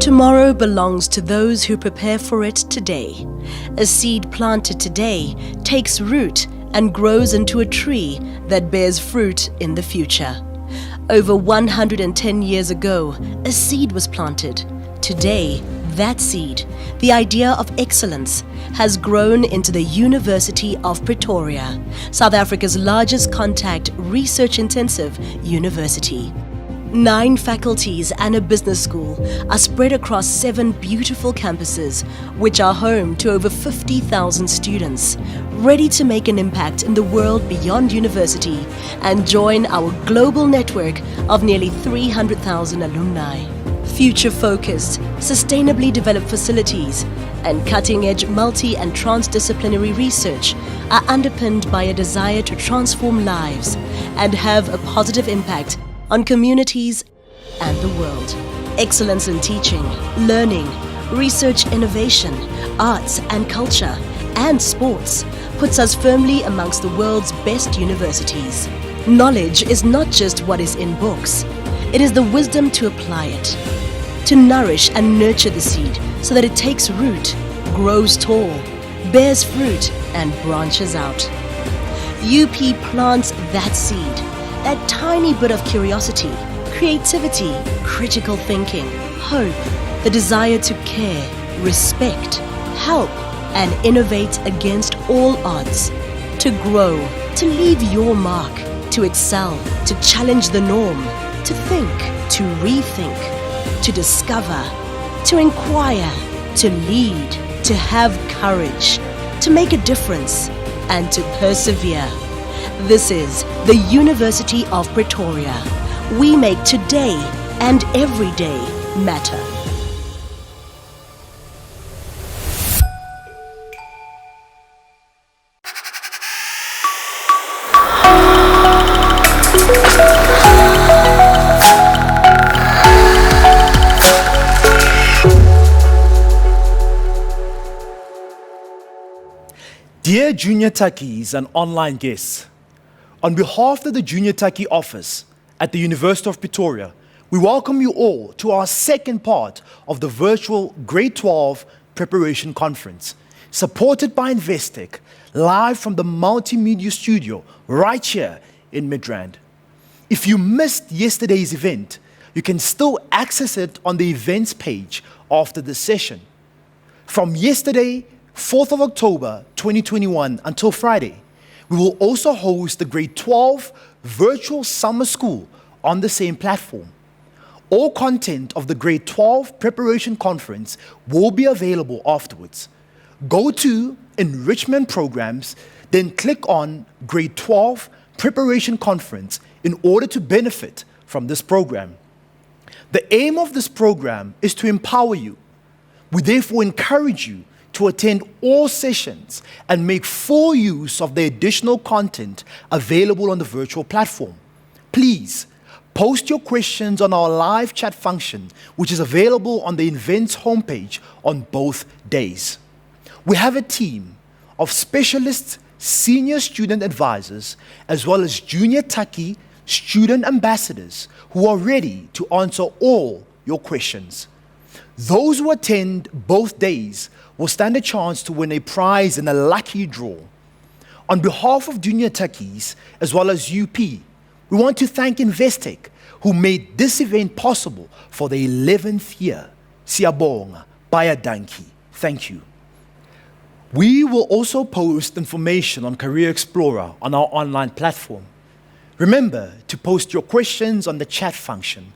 Tomorrow belongs to those who prepare for it today. A seed planted today takes root and grows into a tree that bears fruit in the future. Over 110 years ago, a seed was planted. Today, that seed, the idea of excellence, has grown into the University of Pretoria, South Africa's largest contact research-intensive university. 9 faculties and a business school are spread across 7 beautiful campuses, which are home to over 50,000 students, ready to make an impact in the world beyond university and join our global network of nearly 300,000 alumni. Future-focused, sustainably developed facilities and cutting-edge multi- and transdisciplinary research are underpinned by a desire to transform lives and have a positive impact on communities and the world. Excellence in teaching, learning, research innovation, arts and culture, and sports puts us firmly amongst the world's best universities. Knowledge is not just what is in books. It is the wisdom to apply it, to nourish and nurture the seed so that it takes root, grows tall, bears fruit, and branches out. UP plants that seed, that tiny bit of curiosity, creativity, critical thinking, hope, the desire to care, respect, help, and innovate against all odds, to grow, to leave your mark, to excel, to challenge the norm, to think, to rethink, to discover, to inquire, to lead, to have courage, to make a difference, and to persevere. This is the University of Pretoria. We make today and every day matter. Dear Junior Tukkies and online guests, on behalf of the Junior Tukkie office at the University of Pretoria, we welcome you all to our second part of the virtual Grade 12 Preparation Conference, supported by Investec, live from the Multimedia Studio right here in Midrand. If you missed yesterday's event, you can still access it on the events page after the session. From yesterday, 4th of October 2021 until Friday, we will also host the Grade 12 Virtual Summer School on the same platform. All content of the Grade 12 Preparation Conference will be available afterwards. Go to Enrichment Programs, then click on Grade 12 Preparation Conference in order to benefit from this program. The aim of this program is to empower you. We therefore encourage you to attend all sessions and make full use of the additional content available on the virtual platform. Please post your questions on our live chat function, which is available on the events homepage on both days. We have a team of specialists, senior student advisors, as well as Junior Tukkie student ambassadors who are ready to answer all your questions. Those who attend both days will stand a chance to win a prize in a lucky draw. On behalf of Junior Tukkies as well as UP, we want to thank Investec, who made this event possible for the 11th year. Siyabonga, Baya Danki. Thank you. We will also post information on Career Explorer on our online platform. Remember to post your questions on the chat function.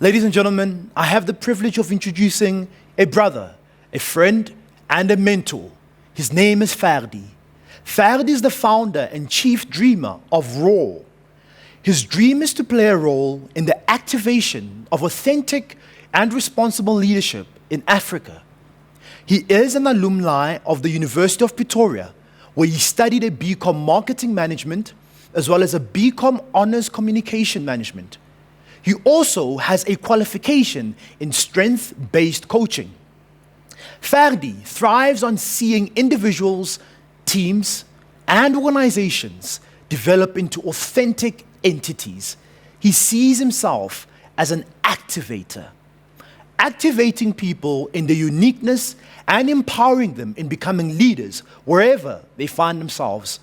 Ladies and gentlemen, I have the privilege of introducing a brother, a friend, and a mentor. His name is Ferdi. Ferdi is the founder and chief dreamer of RAW. His dream is to play a role in the activation of authentic and responsible leadership in Africa. He is an alumni of the University of Pretoria, where he studied a BCom Marketing Management as well as a BCom Honors Communication Management. He also has a qualification in strength-based coaching. Ferdi thrives on seeing individuals, teams, and organizations develop into authentic entities. He sees himself as an activator. activating people in their uniqueness and empowering them in becoming leaders wherever they find themselves.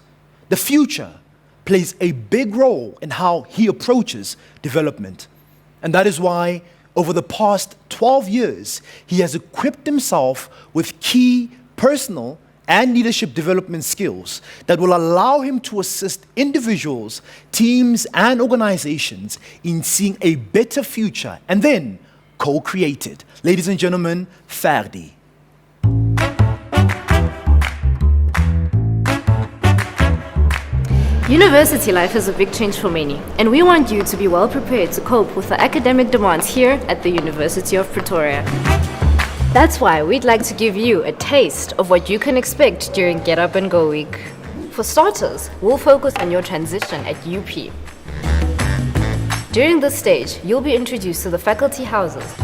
The future plays a big role in how he approaches development. And that is why, over the past 12 years, he has equipped himself with key personal and leadership development skills that will allow him to assist individuals, teams, and organizations in seeing a better future and then co-create it. Ladies and gentlemen, Ferdi. University life is a big change for many, and we want you to be well prepared to cope with the academic demands here at the University of Pretoria. That's why we'd like to give you a taste of what you can expect during Get Up and Go Week. For starters, we'll focus on your transition at UP. During this stage, you'll be introduced to the faculty houses,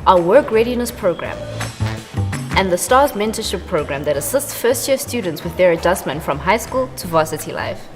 our work readiness program, and the STARS mentorship program that assists first-year students with their adjustment from high school to varsity life.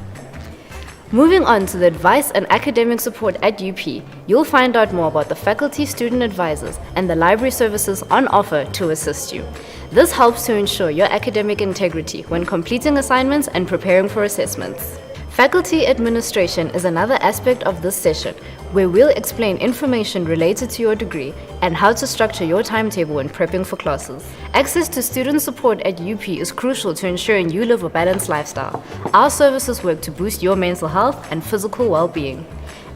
Moving on to the advice and academic support at UP, you'll find out more about the faculty student advisors and the library services on offer to assist you. This helps to ensure your academic integrity when completing assignments and preparing for assessments. Faculty administration is another aspect of this session, where we'll explain information related to your degree and how to structure your timetable when prepping for classes. Access to student support at UP is crucial to ensuring you live a balanced lifestyle. Our services work to boost your mental health and physical well-being.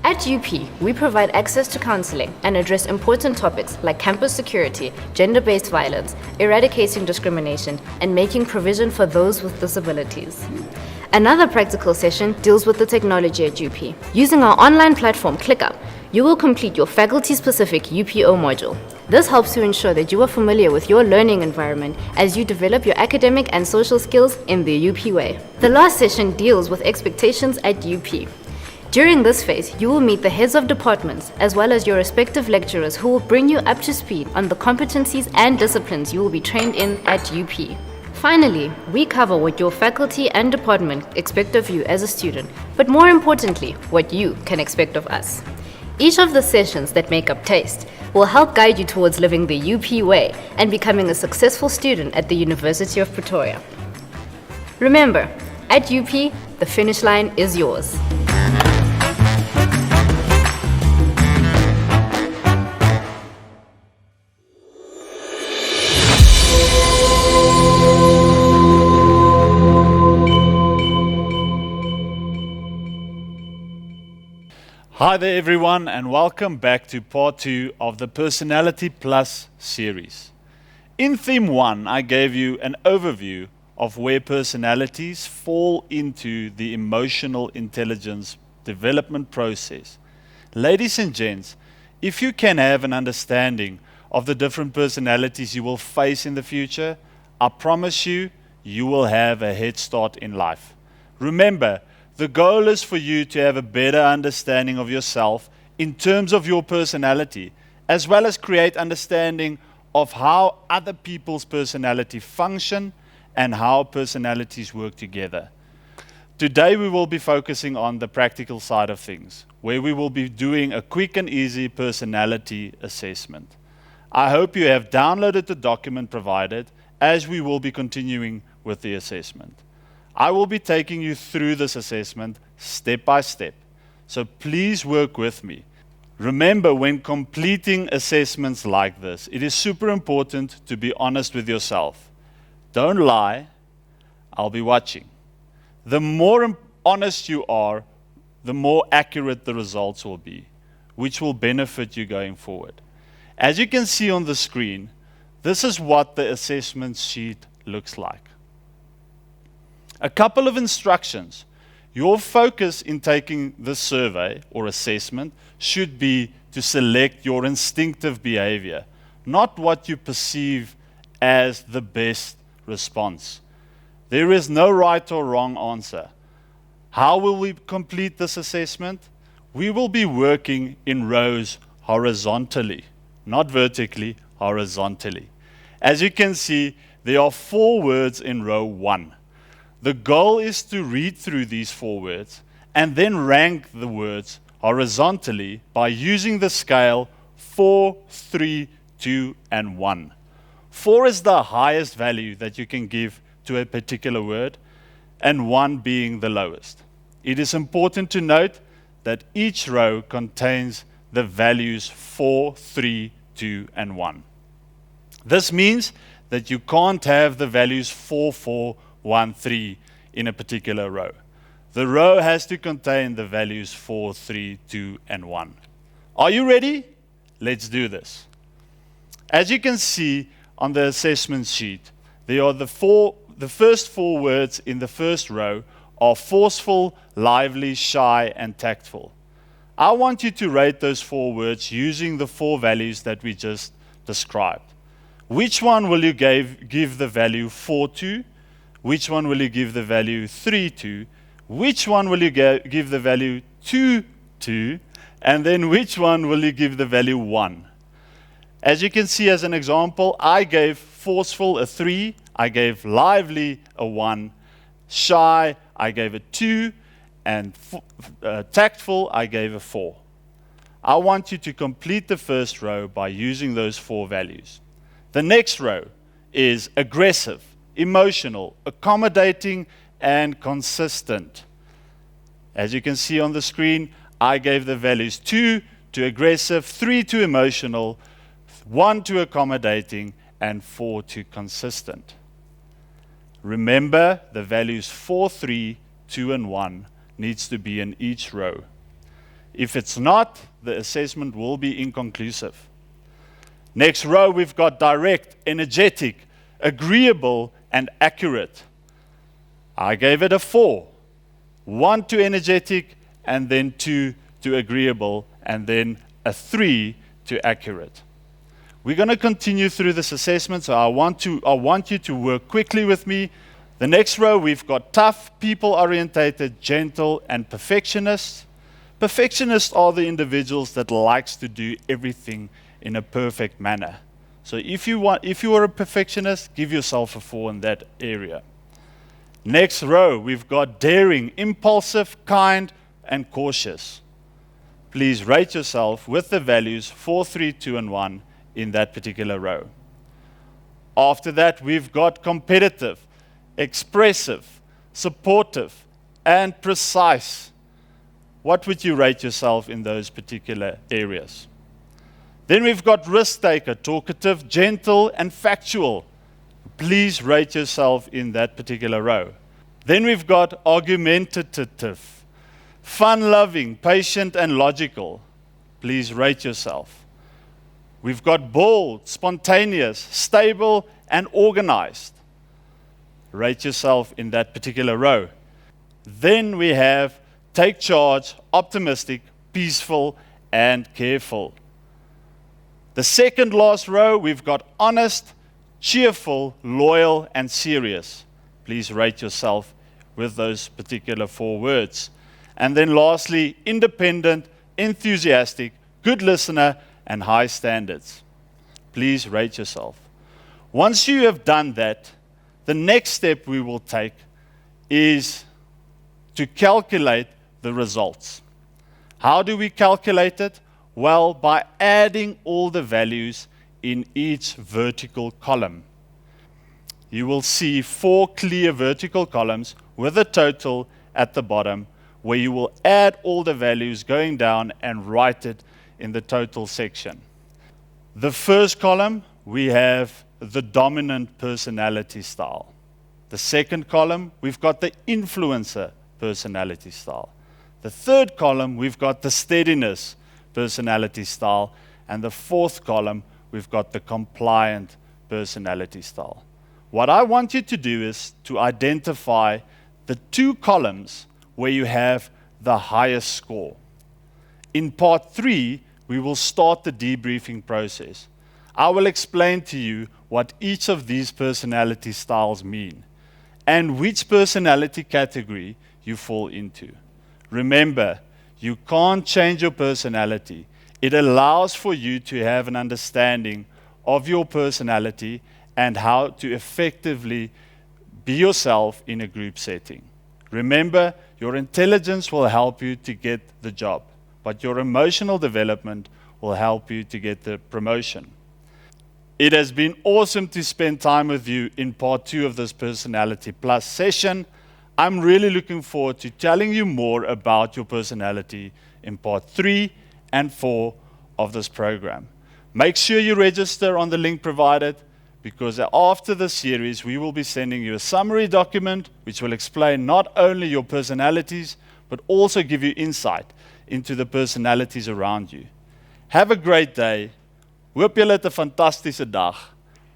At UP, we provide access to counseling and address important topics like campus security, gender-based violence, eradicating discrimination, and making provision for those with disabilities. Another practical session deals with the technology at UP. Using our online platform ClickUp, you will complete your faculty-specific UPO module. This helps to ensure that you are familiar with your learning environment as you develop your academic and social skills in the UP way. The last session deals with expectations at UP. During this phase, you will meet the heads of departments as well as your respective lecturers who will bring you up to speed on the competencies and disciplines you will be trained in at UP. Finally, we cover what your faculty and department expect of you as a student, but more importantly, what you can expect of us. Each of the sessions that make up TASTE will help guide you towards living the UP way and becoming a successful student at the University of Pretoria. Remember, at UP, the finish line is yours. Hi there everyone, and welcome back to part 2 of the Personality Plus series. In theme 1, I gave you an overview of where personalities fall into the emotional intelligence development process. Ladies and gents, if you can have an understanding of the different personalities you will face in the future, I promise you, you will have a head start in life. Remember, the goal is for you to have a better understanding of yourself in terms of your personality, as well as create understanding of how other people's personality function and how personalities work together. Today we will be focusing on the practical side of things, where we will be doing a quick and easy personality assessment. I hope you have downloaded the document provided, as we will be continuing with the assessment. I will be taking you through this assessment step by step, so please work with me. Remember, when completing assessments like this, it is super important to be honest with yourself. Don't lie, I'll be watching. The more honest you are, the more accurate the results will be, which will benefit you going forward. As you can see on the screen, this is what the assessment sheet looks like. A couple of instructions. Your focus in taking this survey or assessment should be to select your instinctive behavior, not what you perceive as the best response. There is no right or wrong answer. How will we complete this assessment? We will be working in rows horizontally, not vertically, horizontally. As you can see, there are 4 words in row 1. The goal is to read through these 4 words and then rank the words horizontally by using the scale 4, 3, 2, and 1. 4 is the highest value that you can give to a particular word, and 1 being the lowest. It is important to note that each row contains the values 4, 3, 2, and 1. This means that you can't have the values 4, 4, 1, 3 in a particular row. The row has to contain the values 4, 3, 2, and 1. Are you ready? Let's do this. As you can see on the assessment sheet, there are the first 4 words in the first row are forceful, lively, shy, and tactful. I want you to rate those 4 words using the 4 values that we just described. Which one will you give the value 4 to? Which one will you give the value 3 to? Which one will you give the value 2 to? And then which one will you give the value 1? As you can see as an example, I gave forceful a 3, I gave lively a 1, shy I gave a 2, and tactful I gave a 4. I want you to complete the first row by using those 4 values. The next row is aggressive, emotional, accommodating, and consistent. As you can see on the screen, I gave the values 2 to aggressive, 3 to emotional, 1 to accommodating, and 4 to consistent. Remember, the values 4, 3, 2, and 1 needs to be in each row. If it's not, the assessment will be inconclusive. Next row, we've got direct, energetic, agreeable, and accurate. I gave it a 4. 1 to energetic, and then 2 to agreeable, and then a 3 to accurate. We're going to continue through this assessment, so I want you to work quickly with me. The next row, we've got tough, people-orientated, gentle, and perfectionists. Perfectionists are the individuals that likes to do everything in a perfect manner. So if you are a perfectionist, give yourself a 4 in that area. Next row, we've got daring, impulsive, kind, and cautious. Please rate yourself with the values 4, 3, 2, and 1 in that particular row. After that, we've got competitive, expressive, supportive, and precise. What would you rate yourself in those particular areas? Then we've got risk-taker, talkative, gentle, and factual. Please rate yourself in that particular row. Then we've got argumentative, fun-loving, patient, and logical. Please rate yourself. We've got bold, spontaneous, stable, and organized. Rate yourself in that particular row. Then we have take charge, optimistic, peaceful, and careful. The second last row, we've got honest, cheerful, loyal, and serious. Please rate yourself with those particular 4 words. And then lastly, independent, enthusiastic, good listener, and high standards. Please rate yourself. Once you have done that, the next step we will take is to calculate the results. How do we calculate it? Well, by adding all the values in each vertical column. You will see 4 clear vertical columns with a total at the bottom, where you will add all the values going down and write it in the total section. The first column, we have the dominant personality style. The second column, we've got the influencer personality style. The third column, we've got the steadiness personality style. And the fourth column, we've got the compliant personality style. What I want you to do is to identify the 2 columns where you have the highest score. In part 3, we will start the debriefing process. I will explain to you what each of these personality styles mean and which personality category you fall into. Remember, you can't change your personality. It allows for you to have an understanding of your personality and how to effectively be yourself in a group setting. Remember, your intelligence will help you to get the job, but your emotional development will help you to get the promotion. It has been awesome to spend time with you in part 2 of this Personality Plus session. I'm really looking forward to telling you more about your personality in part 3 and 4 of this program. Make sure you register on the link provided, because after the series we will be sending you a summary document which will explain not only your personalities but also give you insight into the personalities around you. Have a great day. Hoop julle het 'n fantastiese dag.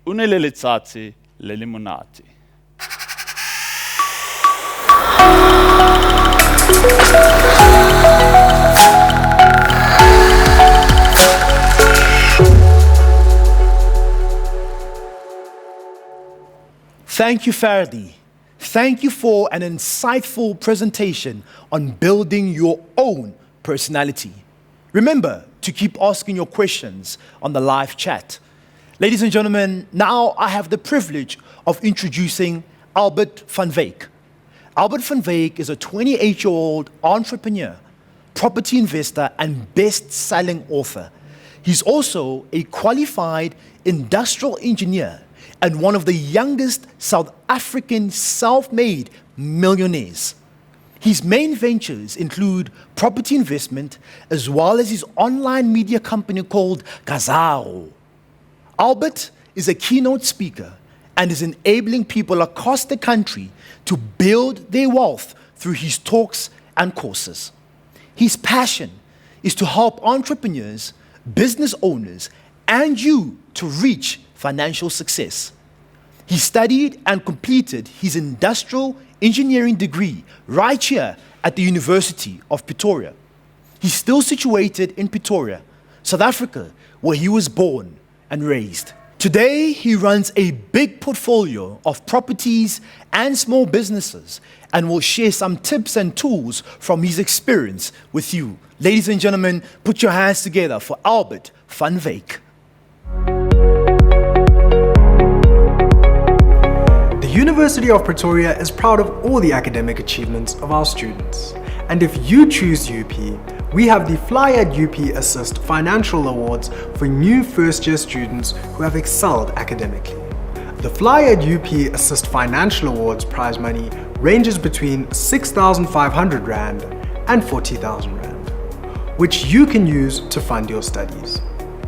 Unelelitsatsi lelimonati. Thank you, Faraday. Thank you for an insightful presentation on building your own personality. Remember to keep asking your questions on the live chat. Ladies and gentlemen, now I have the privilege of introducing Albert van Wyk. Albert van Wyk is a 28-year-old entrepreneur, property investor, and best-selling author. He's also a qualified industrial engineer and one of the youngest South African self-made millionaires. His main ventures include property investment as well as his online media company called Gr12. Albert is a keynote speaker and is enabling people across the country to build their wealth through his talks and courses. His passion is to help entrepreneurs, business owners, and you to reach financial success. He studied and completed his industrial engineering degree right here at the University of Pretoria. He's still situated in Pretoria, South Africa, where he was born and raised. Today, he runs a big portfolio of properties and small businesses and will share some tips and tools from his experience with you. Ladies and gentlemen, put your hands together for Albert van Wyk. The University of Pretoria is proud of all the academic achievements of our students. And if you choose UP, we have the Fly at UP Assist Financial Awards for new first-year students who have excelled academically. The Fly at UP Assist Financial Awards prize money ranges between 6,500 Rand and 40,000 Rand, which you can use to fund your studies.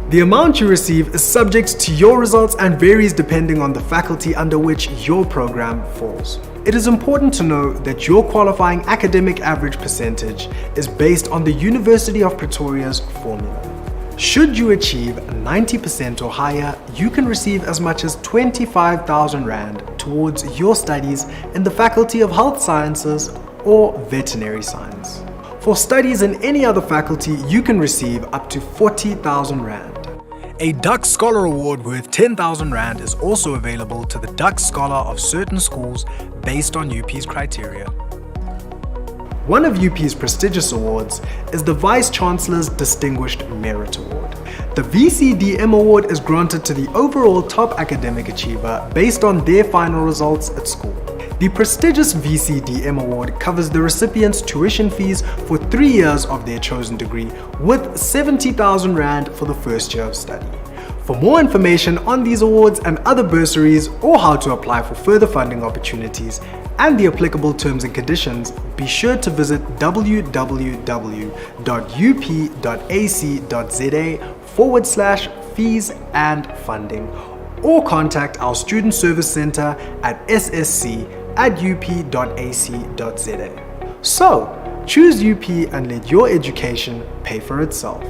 The amount you receive is subject to your results and varies depending on the faculty under which your program falls. It is important to know that your qualifying academic average percentage is based on the University of Pretoria's formula. Should you achieve 90% or higher, you can receive as much as 25,000 Rand towards your studies in the Faculty of Health Sciences or Veterinary Science. For studies in any other faculty, you can receive up to 40,000 Rand. A Duck Scholar Award worth 10,000 Rand is also available to the Duck Scholar of certain schools based on UP's criteria. One of UP's prestigious awards is the Vice Chancellor's Distinguished Merit Award. The VCDM Award is granted to the overall top academic achiever based on their final results at school. The prestigious VCDM Award covers the recipient's tuition fees for 3 years of their chosen degree with 70,000 Rand for the first year of study. For more information on these awards and other bursaries or how to apply for further funding opportunities and the applicable terms and conditions, be sure to visit www.up.ac.za/fees and funding or contact our Student Service Center at ssc@up.ac.za. So, choose UP and let your education pay for itself.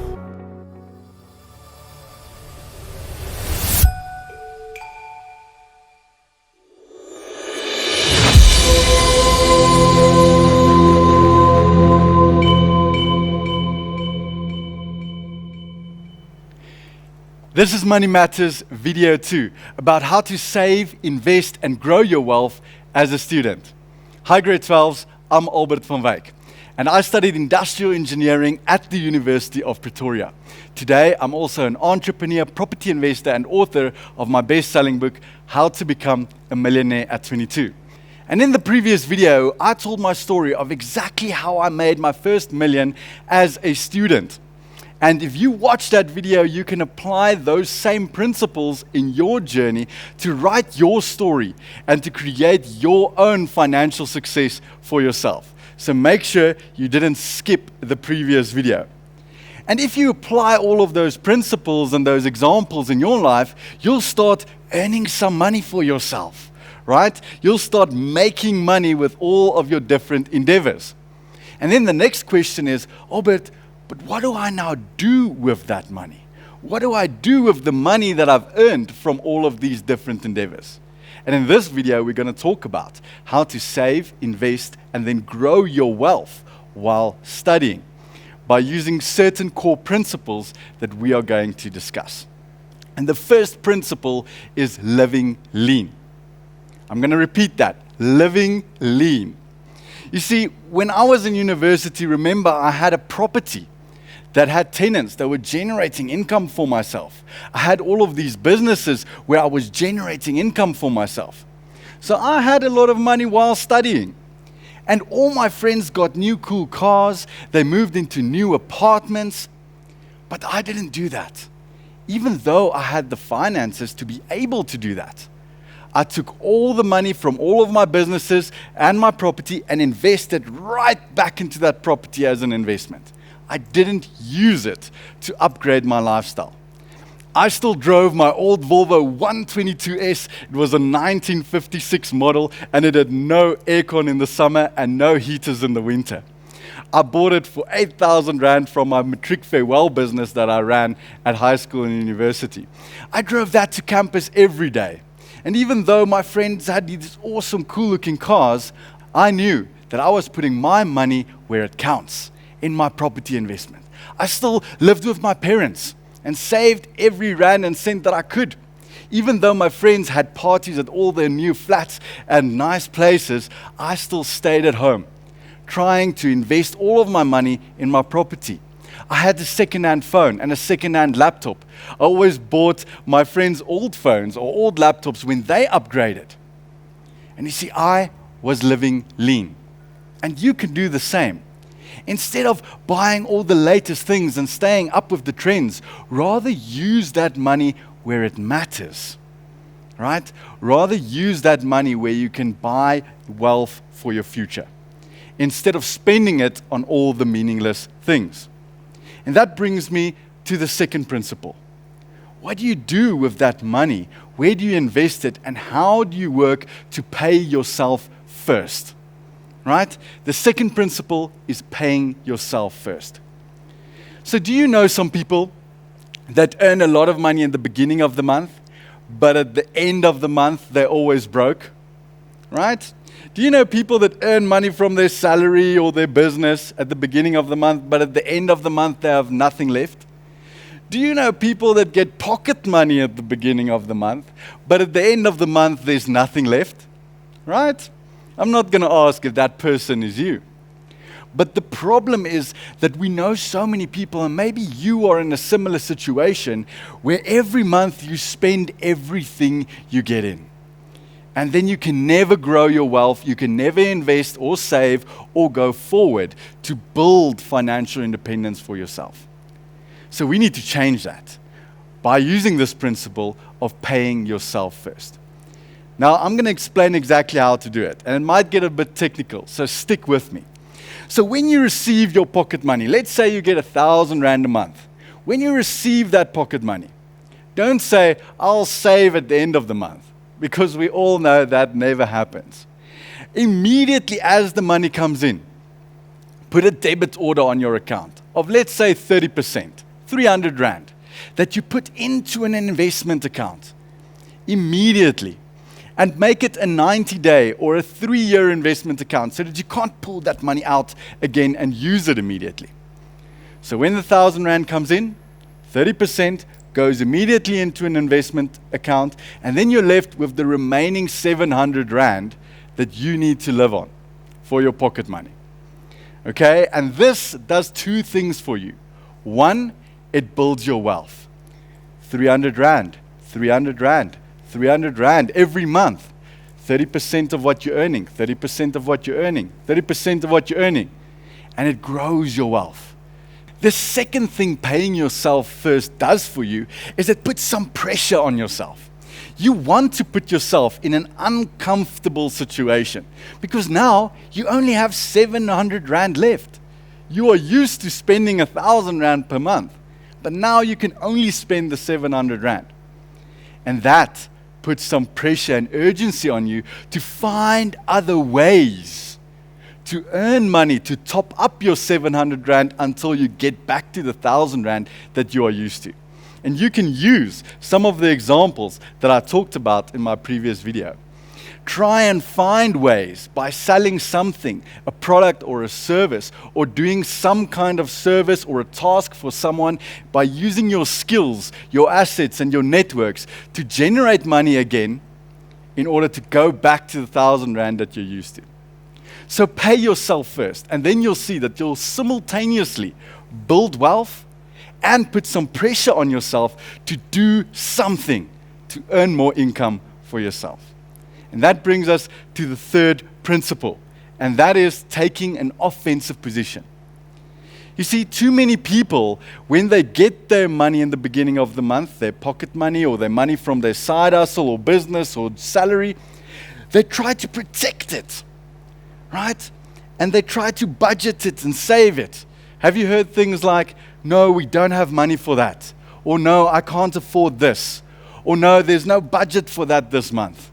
This is Money Matters video 2 about how to save, invest and grow your wealth as a student. Hi Gr12s, I'm Albert van Wyk and I studied industrial engineering at the University of Pretoria. Today I'm also an entrepreneur, property investor and author of my best-selling book, How to Become a Millionaire at 22. And in the previous video, I told my story of exactly how I made my first million as a student. And if you watch that video, you can apply those same principles in your journey to write your story and to create your own financial success for yourself. So make sure you didn't skip the previous video. And if you apply all of those principles and those examples in your life, you'll start earning some money for yourself, right? You'll start making money with all of your different endeavors. And then the next question is, but what do I now do with that money? What do I do with the money that I've earned from all of these different endeavors? And in this video, we're going to talk about how to save, invest, and then grow your wealth while studying by using certain core principles that we are going to discuss. And the first principle is living lean. I'm going to repeat that, living lean. You see, when I was in university, remember, I had a property that had tenants that were generating income for myself. I had all of these businesses where I was generating income for myself. So I had a lot of money while studying. And all my friends got new cool cars, they moved into new apartments, but I didn't do that. Even though I had the finances to be able to do that. I took all the money from all of my businesses and my property and invested right back into that property as an investment. I didn't use it to upgrade my lifestyle. I still drove my old Volvo 122S. It was a 1956 model and it had no aircon in the summer and no heaters in the winter. I bought it for 8,000 Rand from my matric farewell business that I ran at high school and university. I drove that to campus every day. And even though my friends had these awesome, cool-looking cars, I knew that I was putting my money where it counts, in my property investment. I still lived with my parents and saved every rand and cent that I could. Even though my friends had parties at all their new flats and nice places, I still stayed at home, trying to invest all of my money in my property. I had a second-hand phone and a second-hand laptop. I always bought my friends' old phones or old laptops when they upgraded. And you see, I was living lean. And you can do the same. Instead of buying all the latest things and staying up with the trends, rather use that money where it matters, right? Rather use that money where you can buy wealth for your future, instead of spending it on all the meaningless things. And that brings me to the second principle. What do you do with that money? Where do you invest it? And how do you work to pay yourself first? Right? The second principle is paying yourself first. So do you know some people that earn a lot of money in the beginning of the month, but at the end of the month, they're always broke? Right? Do you know people that earn money from their salary or their business at the beginning of the month, but at the end of the month, they have nothing left? Do you know people that get pocket money at the beginning of the month, but at the end of the month, there's nothing left? Right? I'm not going to ask if that person is you. But the problem is that we know so many people, and maybe you are in a similar situation, where every month you spend everything you get in. And then you can never grow your wealth, you can never invest or save or go forward to build financial independence for yourself. So we need to change that by using this principle of paying yourself first. Now, I'm going to explain exactly how to do it, and it might get a bit technical, so stick with me. So when you receive your pocket money, let's say you get 1,000 Rand a month. When you receive that pocket money, don't say, I'll save at the end of the month, because we all know that never happens. Immediately as the money comes in, put a debit order on your account of, let's say, 30%, 300 Rand, that you put into an investment account immediately. And make it a 90-day or a 3-year investment account so that you can't pull that money out again and use it immediately. So when the 1,000 Rand comes in, 30% goes immediately into an investment account, and then you're left with the remaining 700 Rand that you need to live on for your pocket money. Okay? And this does two things for you. One, it builds your wealth. 300 Rand, 300 Rand. 300 Rand every month, 30% of what you're earning, 30% of what you're earning, 30% of what you're earning, and it grows your wealth. The second thing paying yourself first does for you is it puts some pressure on yourself. You want to put yourself in an uncomfortable situation because now you only have 700 Rand left. You are used to spending 1,000 Rand per month, but now you can only spend the 700 Rand. And that puts some pressure and urgency on you to find other ways to earn money to top up your 700 Rand until you get back to the 1,000 Rand that you are used to. And you can use some of the examples that I talked about in my previous video. Try and find ways by selling something, a product or a service, or doing some kind of service or a task for someone by using your skills, your assets, and your networks to generate money again in order to go back to the 1,000 Rand that you're used to. So pay yourself first, and then you'll see that you'll simultaneously build wealth and put some pressure on yourself to do something to earn more income for yourself. And that brings us to the third principle, and that is taking an offensive position. You see, too many people, when they get their money in the beginning of the month, their pocket money or their money from their side hustle or business or salary, they try to protect it. Right? And they try to budget it and save it. Have you heard things like, no, we don't have money for that? Or no, I can't afford this. Or no, there's no budget for that this month.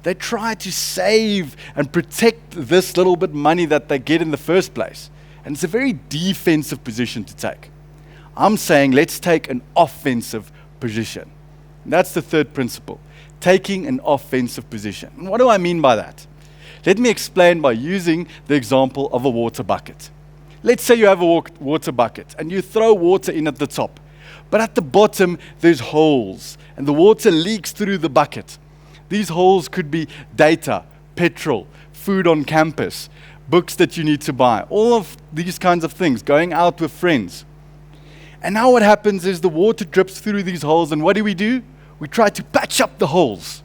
They try to save and protect this little bit money that they get in the first place. And it's a very defensive position to take. I'm saying let's take an offensive position. And that's the third principle, taking an offensive position. And what do I mean by that? Let me explain by using the example of a water bucket. Let's say you have a water bucket and you throw water in at the top, but at the bottom there's holes and the water leaks through the bucket. These holes could be data, petrol, food on campus, books that you need to buy, all of these kinds of things, going out with friends. And now what happens is the water drips through these holes, and what do? We try to patch up the holes.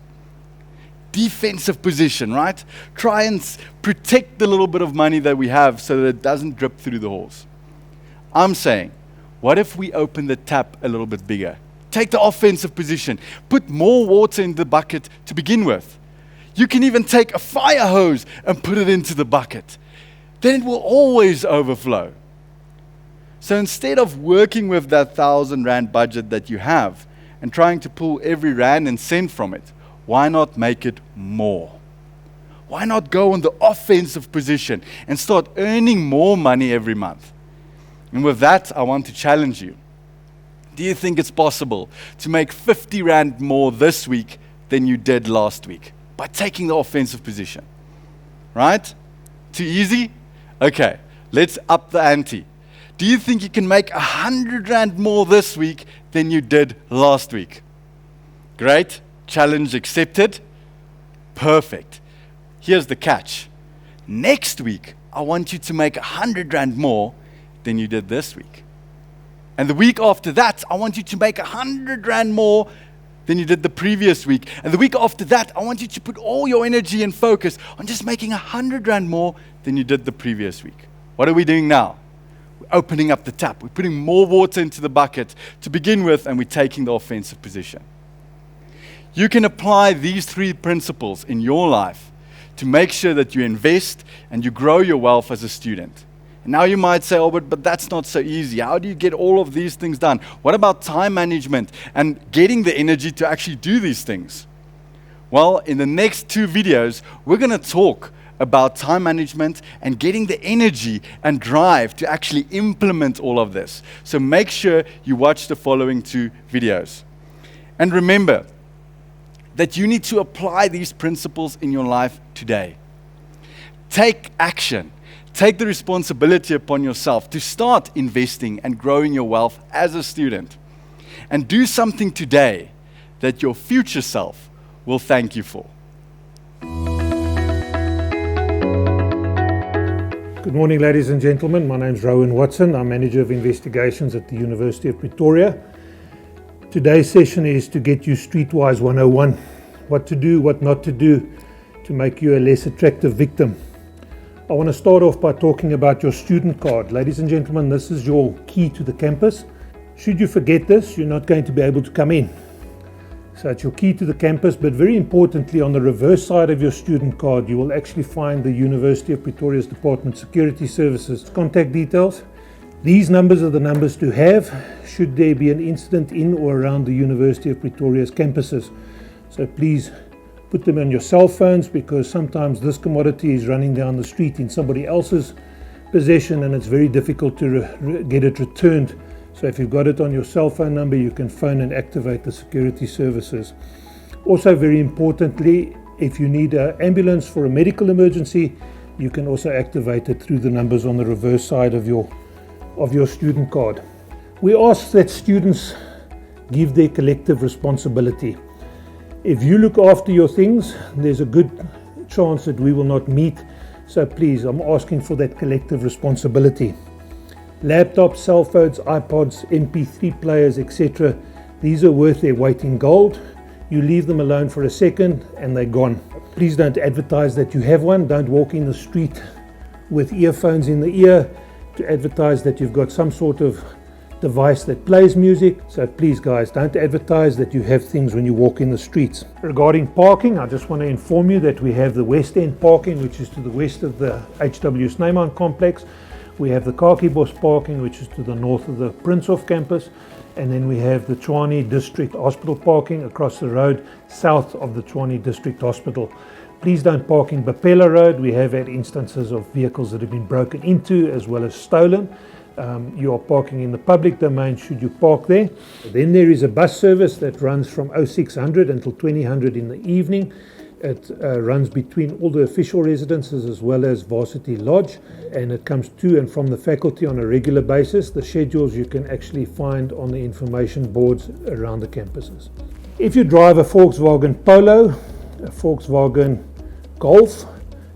Defensive position, right? Try and protect the little bit of money that we have so that it doesn't drip through the holes. I'm saying, what if we open the tap a little bit bigger? Take the offensive position. Put more water in the bucket to begin with. You can even take a fire hose and put it into the bucket. Then it will always overflow. So instead of working with that 1,000 Rand budget that you have and trying to pull every Rand and cent from it, why not make it more? Why not go on the offensive position and start earning more money every month? And with that, I want to challenge you. Do you think it's possible to make 50 Rand more this week than you did last week by taking the offensive position? Right? Too easy? Okay, let's up the ante. Do you think you can make 100 Rand more this week than you did last week? Great. Challenge accepted. Perfect. Here's the catch. Next week, I want you to make 100 Rand more than you did this week. And the week after that, I want you to make 100 Rand more than you did the previous week. And the week after that, I want you to put all your energy and focus on just making 100 Rand more than you did the previous week. What are we doing now? We're opening up the tap. We're putting more water into the bucket to begin with, and we're taking the offensive position. You can apply these three principles in your life to make sure that you invest and you grow your wealth as a student. And now you might say, oh, but that's not so easy. How do you get all of these things done? What about time management and getting the energy to actually do these things? Well, in the next 2 videos, we're going to talk about time management and getting the energy and drive to actually implement all of this. So make sure you watch the following 2 videos. And remember, that you need to apply these principles in your life today. Take action. Take the responsibility upon yourself to start investing and growing your wealth as a student. And do something today that your future self will thank you for. Good morning, ladies and gentlemen. My name is Rowan Watson. I'm Manager of Investigations at the University of Pretoria. Today's session is to get you Streetwise 101. What to do, what not to do to make you a less attractive victim I want to start off by talking about your student card. Ladies and gentlemen, this is your key to the campus. Should you forget this, you're not going to be able to come in. So it's your key to the campus, but very importantly, on the reverse side of your student card, you will actually find the University of Pretoria's Department of Security Services contact details. These numbers are the numbers to have should there be an incident in or around the University of Pretoria's campuses. So please put them on your cell phones, because sometimes this commodity is running down the street in somebody else's possession and it's very difficult to get it returned. So if you've got it on your cell phone number, you can phone and activate the security services. Also, very importantly, if you need an ambulance for a medical emergency, you can also activate it through the numbers on the reverse side of your student card. We ask that students give their collective responsibility. If you look after your things, there's a good chance that we will not meet. So please, I'm asking for that collective responsibility. Laptops, cell phones, iPods, MP3 players, etc. These are worth their weight in gold. You leave them alone for a second and they're gone. Please don't advertise that you have one. Don't walk in the street with earphones in the ear to advertise that you've got some sort of device that plays music. So please guys, don't advertise that you have things when you walk in the streets. Regarding parking, I just want to inform you that we have the West End parking, which is to the west of the HW Snyman complex. We have the Kakibos parking, which is to the north of the Princehof campus. And then we have the Tshwane District Hospital parking across the road south of the Tshwane District Hospital. Please don't park in Bapela Road. We have had instances of vehicles that have been broken into as well as stolen. You are parking in the public domain should you park there. Then there is a bus service that runs from 0600 until 2000 in the evening. It runs between all the official residences as well as Varsity Lodge, and it comes to and from the faculty on a regular basis. The schedules you can actually find on the information boards around the campuses. If you drive a Volkswagen Polo, a Volkswagen Golf,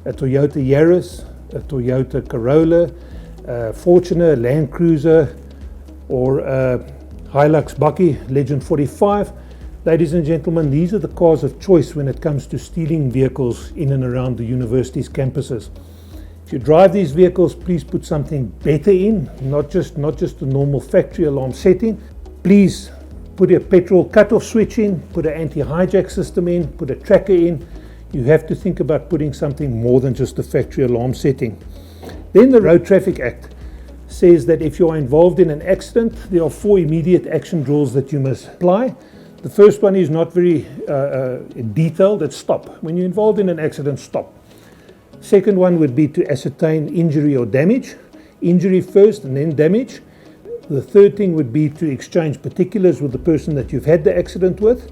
a Toyota Yaris, a Toyota Corolla, Fortuner, Land Cruiser, or Hilux Bakkie Legend 45. Ladies and gentlemen, these are the cars of choice when it comes to stealing vehicles in and around the university's campuses. If you drive these vehicles, please put something better in, not just the normal factory alarm setting. Please put a petrol cutoff switch in, put an anti-hijack system in, put a tracker in. You have to think about putting something more than just the factory alarm setting. Then the Road Traffic Act says that if you're involved in an accident, there are 4 immediate action rules that you must apply. The first one is not very detailed, it's stop. When you're involved in an accident, stop. Second one would be to ascertain injury or damage. Injury first and then damage. The third thing would be to exchange particulars with the person that you've had the accident with.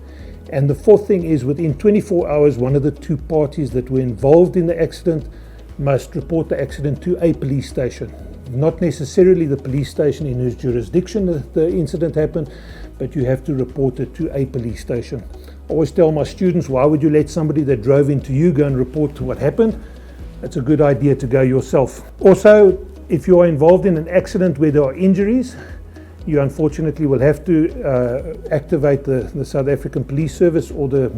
And the fourth thing is within 24 hours, one of the 2 parties that were involved in the accident must report the accident to a police station. Not necessarily the police station in whose jurisdiction the incident happened, but you have to report it to a police station. I always tell my students, why would you let somebody that drove into you go and report to what happened? It's a good idea to go yourself. Also, if you are involved in an accident where there are injuries, you unfortunately will have to activate the South African Police Service or the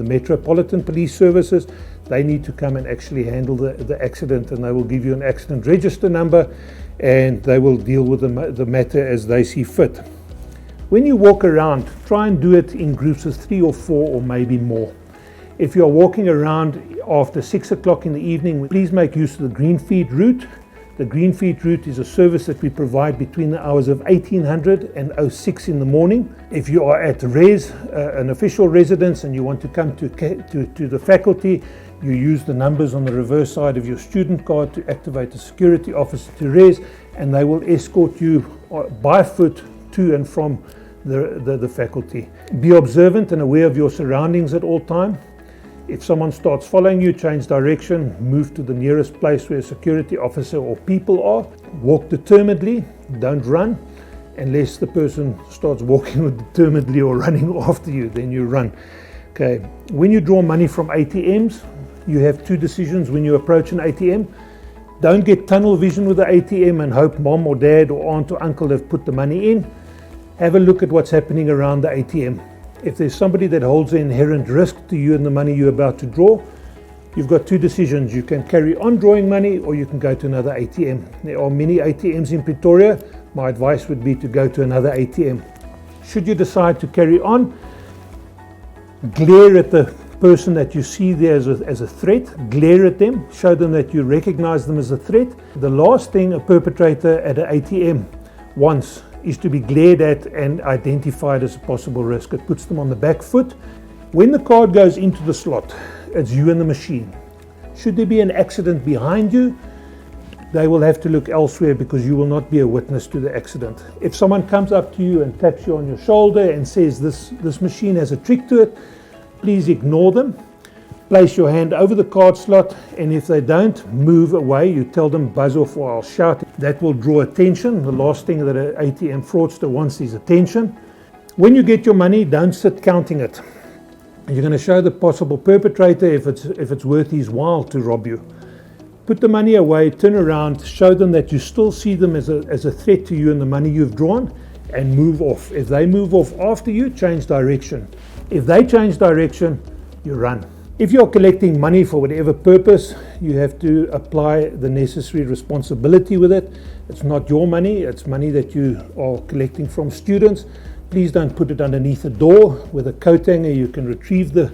Metropolitan Police Services. They need to come and actually handle the accident, and they will give you an accident register number, and they will deal with the matter as they see fit. When you walk around, try and do it in groups of 3 or 4 or maybe more. If you are walking around after 6 o'clock in the evening, please make use of the Green Feed route. The Green Feed route is a service that we provide between the hours of 1800 and 06 in the morning. If you are at an official residence, and you want to come to the faculty, you use the numbers on the reverse side of your student card to activate the security officer to res, and they will escort you by foot to and from the faculty. Be observant and aware of your surroundings at all time. If someone starts following you, change direction, move to the nearest place where a security officer or people are. Walk determinedly, don't run, unless the person starts walking determinedly or running after you, then you run. Okay, when you draw money from ATMs, you have 2 decisions when you approach an ATM. Don't get tunnel vision with the ATM and hope mom or dad or aunt or uncle have put the money in. Have a look at what's happening around the ATM. If there's somebody that holds an inherent risk to you and the money you're about to draw, You've got two decisions. You can carry on drawing money or you can go to another ATM. There are many ATMs in Pretoria. My advice would be to go to another ATM. Should you decide to carry on, glare at the person that you see there as a threat, glare at them, show them that you recognize them as a threat. The last thing a perpetrator at an ATM wants is to be glared at and identified as a possible risk. It puts them on the back foot. When the card goes into the slot, it's you and the machine. Should there be an accident behind you, they will have to look elsewhere because you will not be a witness to the accident. If someone comes up to you and taps you on your shoulder and says this machine has a trick to it, please ignore them. Place your hand over the card slot, and if they don't move away, you tell them buzz off or I'll shout. That will draw attention. The last thing that an ATM fraudster wants is attention. When you get your money, don't sit counting it. You're going to show the possible perpetrator if it's worth his while to rob you. Put the money away, turn around, show them that you still see them as a threat to you and the money you've drawn, and move off. If they move off after you, change direction. If they change direction, you run. If you're collecting money for whatever purpose, you have to apply the necessary responsibility with it. It's not your money, it's money that you are collecting from students. Please don't put it underneath a door. With a coat hanger, you can retrieve the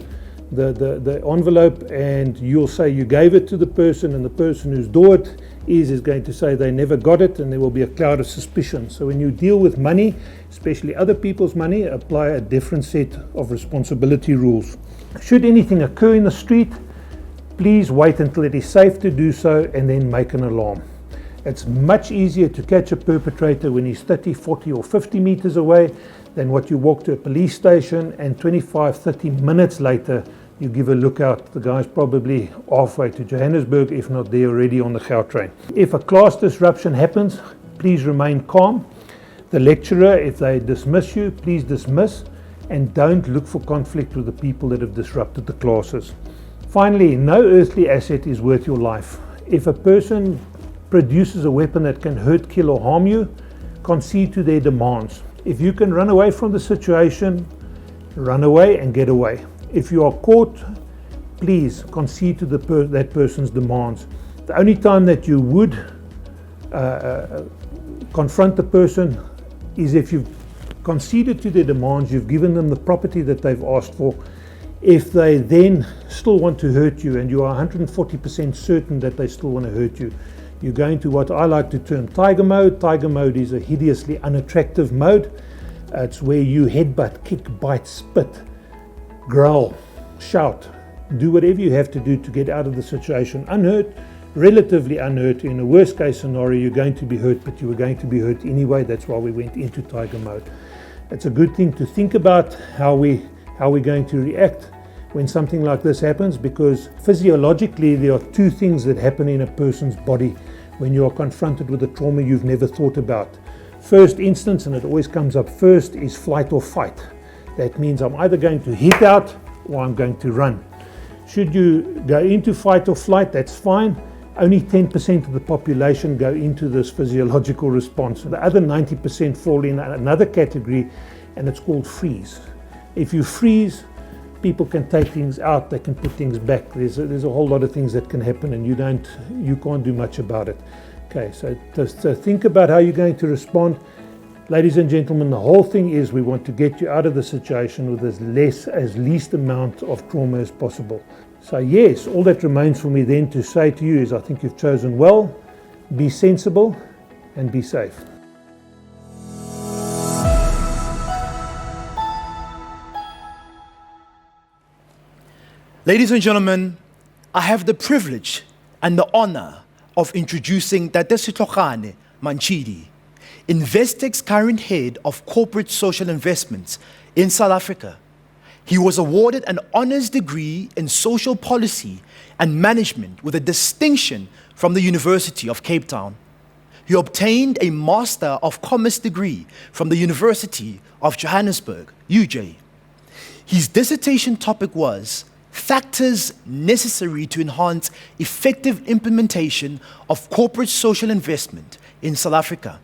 envelope and you'll say you gave it to the person, and the person whose door it is going to say they never got it, and there will be a cloud of suspicion. So when you deal with money, especially other people's money, apply a different set of responsibility rules. Should anything occur in the street, please wait until it is safe to do so and then make an alarm. It's much easier to catch a perpetrator when he's 30, 40 or 50 meters away than what you walk to a police station and 25, 30 minutes later you give a lookout. The guy's probably halfway to Johannesburg, if not there already on the Gautrain. If a class disruption happens, please remain calm. The lecturer, if they dismiss you, please dismiss, and don't look for conflict with the people that have disrupted the classes. Finally, no earthly asset is worth your life. If a person produces a weapon that can hurt, kill or harm you, concede to their demands. If you can run away from the situation, run away and get away. If you are caught, please concede to that person's demands. The only time that you would confront the person is if you've conceded to their demands, you've given them the property that they've asked for. If they then still want to hurt you and you are 140% certain that they still want to hurt you, you go into what I like to term tiger mode. Tiger mode is a hideously unattractive mode. It's where you headbutt, kick, bite, spit, growl, shout, do whatever you have to do to get out of the situation unhurt, relatively unhurt. In a worst case scenario, you're going to be hurt, but you were going to be hurt anyway. That's why we went into tiger mode. It's a good thing to think about how we're going to react when something like this happens, because physiologically there are two things that happen in a person's body when you are confronted with a trauma you've never thought about. First instance, and it always comes up first, is flight or fight. That means I'm either going to hit out or I'm going to run. Should you go into fight or flight, that's fine. Only 10% of the population go into this physiological response. The other 90% fall in another category, and it's called freeze. If you freeze, people can take things out, they can put things back. There's a whole lot of things that can happen, and you can't do much about it. Okay, so think about how you're going to respond. Ladies and gentlemen, the whole thing is we want to get you out of the situation with as least amount of trauma as possible. So yes, all that remains for me then to say to you is I think you've chosen well, be sensible and be safe. Ladies and gentlemen, I have the privilege and the honor of introducing Tate Sitlokhane Manchidi, Investec's current head of corporate social investments in South Africa. He was awarded an honors degree in social policy and management with a distinction from the University of Cape Town. He obtained a Master of Commerce degree from the University of Johannesburg, UJ. His dissertation topic was factors necessary to enhance effective implementation of corporate social investment in South Africa.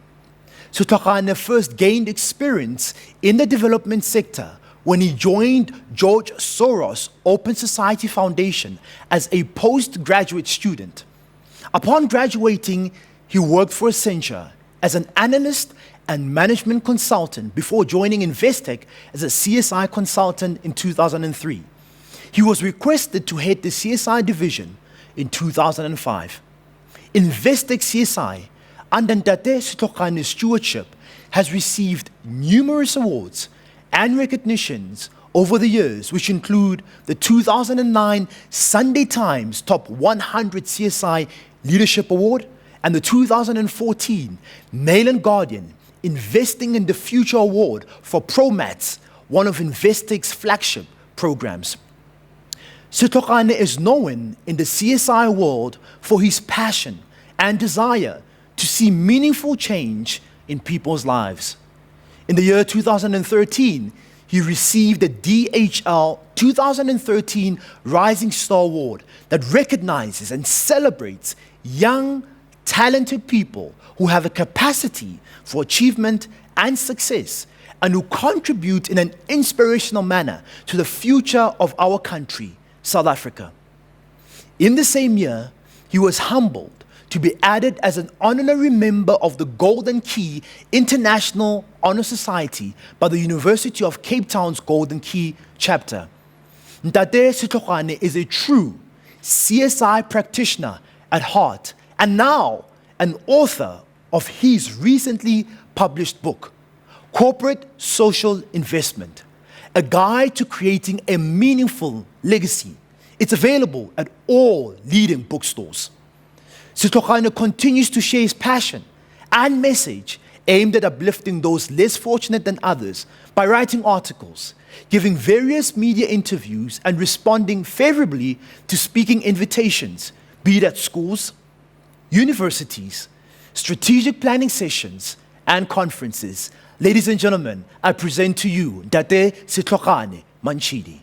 Sitlokhane first gained experience in the development sector when he joined George Soros' Open Society Foundation as a postgraduate student. Upon graduating, he worked for Accenture as an analyst and management consultant before joining Investec as a CSI consultant in 2003. He was requested to head the CSI division in 2005. Investec CSI, under Ntate Setokane's stewardship, has received numerous awards and recognitions over the years, which include the 2009 Sunday Times Top 100 CSI Leadership Award and the 2014 Mail and Guardian Investing in the Future Award for ProMats, one of Investec's flagship programs. Setokane is known in the CSI world for his passion and desire to see meaningful change in people's lives. In the year 2013, he received the DHL 2013 Rising Star Award that recognizes and celebrates young, talented people who have a capacity for achievement and success and who contribute in an inspirational manner to the future of our country, South Africa. In the same year, he was humbled to be added as an honorary member of the Golden Key International Honor Society by the University of Cape Town's Golden Key chapter. Ntate Setokane is a true CSI practitioner at heart and now an author of his recently published book, Corporate Social Investment, a guide to creating a meaningful legacy. It's available at all leading bookstores. Setokane continues to share his passion and message aimed at uplifting those less fortunate than others by writing articles, giving various media interviews, and responding favorably to speaking invitations, be it at schools, universities, strategic planning sessions, and conferences. Ladies and gentlemen, I present to you Ntate Setokane Manchidi.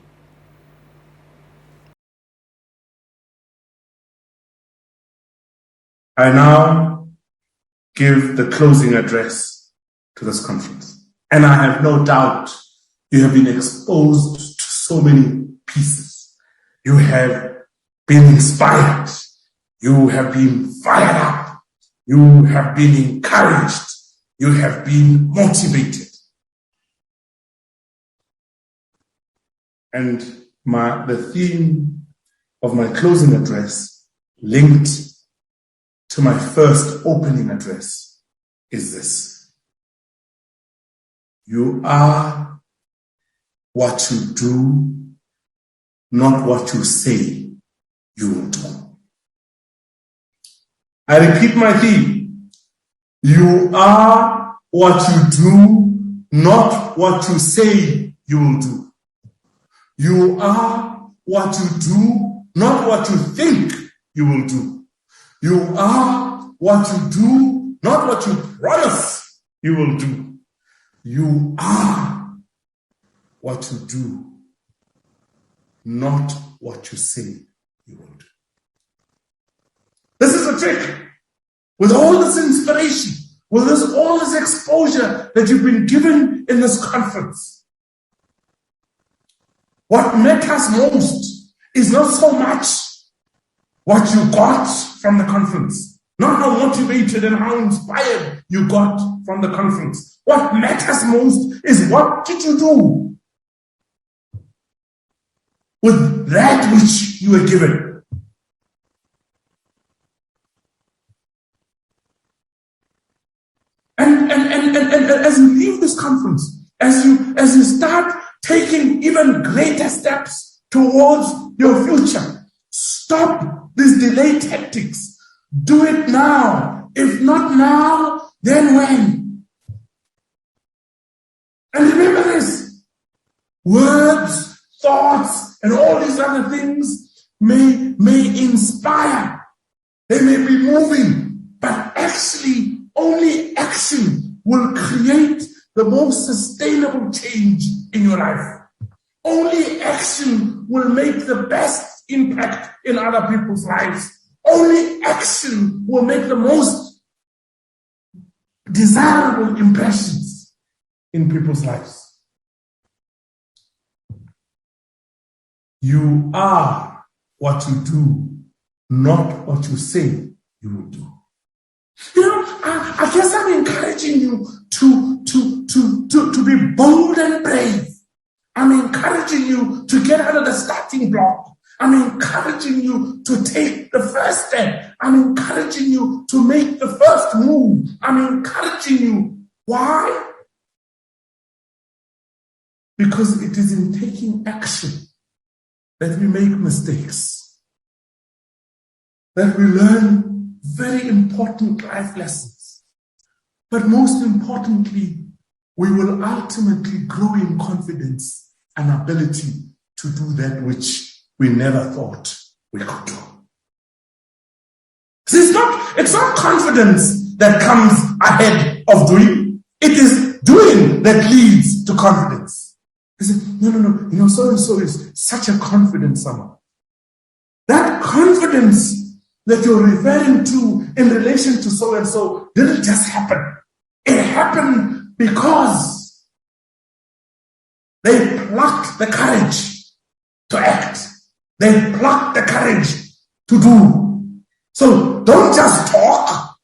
I now give the closing address to this conference. And I have no doubt you have been exposed to so many pieces. You have been inspired. You have been fired up. You have been encouraged. You have been motivated. And the theme of my closing address, linked to my first opening address, is this: you are what you do, not what you say you will do. I repeat my theme: you are what you do, not what you say you will do. You are what you do, not what you think you will do. You are what you do, not what you promise you will do. You are what you do, not what you say you will do. This is a trick. With all this inspiration, with all this exposure that you've been given in this conference, what matters most is not so much what you got from the conference, not how motivated and how inspired you got from the conference. What matters most is what did you do with that which you were given. And as you leave this conference, as you start taking even greater steps towards your future, stop these delay tactics. Do it now. If not now, then when? And remember this: words, thoughts, and all these other things may inspire. They may be moving, but actually only action will create the most sustainable change in your life. Only action will make the best impact in other people's lives. Only action will make the most desirable impressions in people's lives. You are what you do, not what you say you will do. You know, I guess I'm encouraging you to be bold and brave. I'm encouraging you to get out of the starting block. I'm encouraging you to take the first step. I'm encouraging you to make the first move. I'm encouraging you. Why? Because it is in taking action that we make mistakes, that we learn very important life lessons. But most importantly, we will ultimately grow in confidence and ability to do that which we never thought we could do. See, it's not confidence that comes ahead of doing. It is doing that leads to confidence. He said, no, so-and-so is such a confident someone. That confidence that you're referring to in relation to so-and-so didn't just happen. It happened because they plucked the courage to act. They plucked the courage to do. So don't just talk,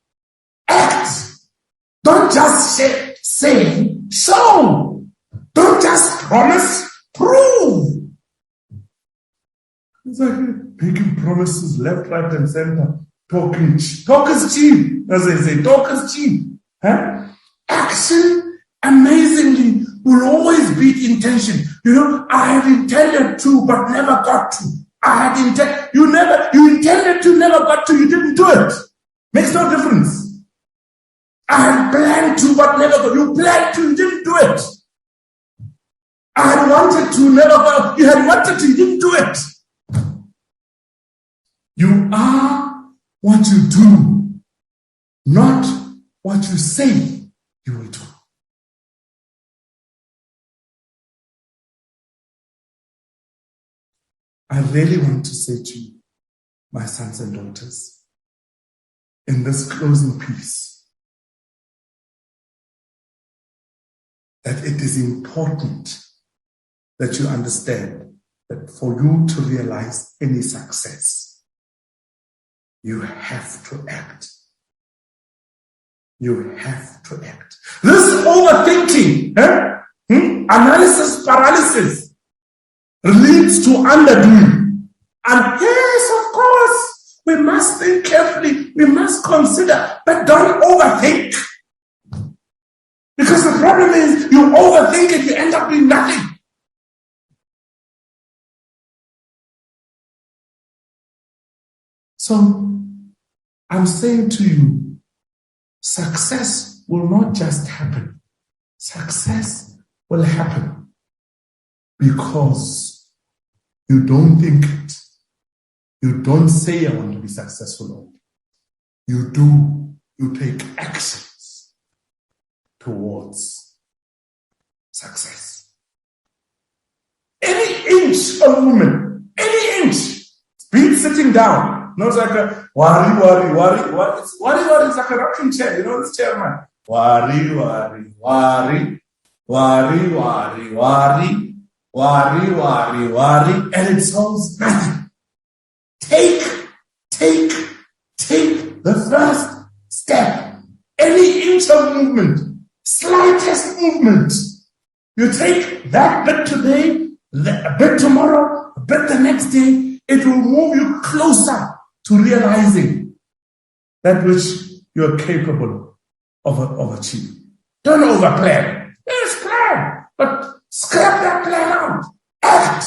act. Don't just say, show. Don't just promise, prove. It's like making promises left, right, and center. Talk is cheap, as they say. Talk is cheap. Huh? Action, amazingly, will always beat intention. I had intended to, but never got to. You intended to, never got to, you didn't do it. Makes no difference. I had planned to, but never got. You planned to, you didn't do it. I had wanted to, never got. You had wanted to, you didn't do it. You are what you do, not what you say you will do. I really want to say to you, my sons and daughters, in this closing piece, that it is important that you understand that for you to realize any success, you have to act. You have to act. This overthinking, analysis paralysis, leads to underdoing. And yes, of course, we must think carefully, we must consider, but don't overthink. Because the problem is, you overthink and you end up doing nothing. So, I'm saying to you, success will not just happen. Success will happen because you don't think it. You don't say, I want to be successful. You do. You take actions towards success. Any inch of movement, any inch, be it sitting down. No, it's like a worry. Worry is like a rocking chair. You know this chair, man? Worry, and it solves nothing. Take the first step. Any inch of movement, slightest movement. You take that bit today, a bit tomorrow, a bit the next day, it will move you closer to realizing that which you are capable of achieving. Don't overplan. Yes, plan, but scrap that plan out. Act.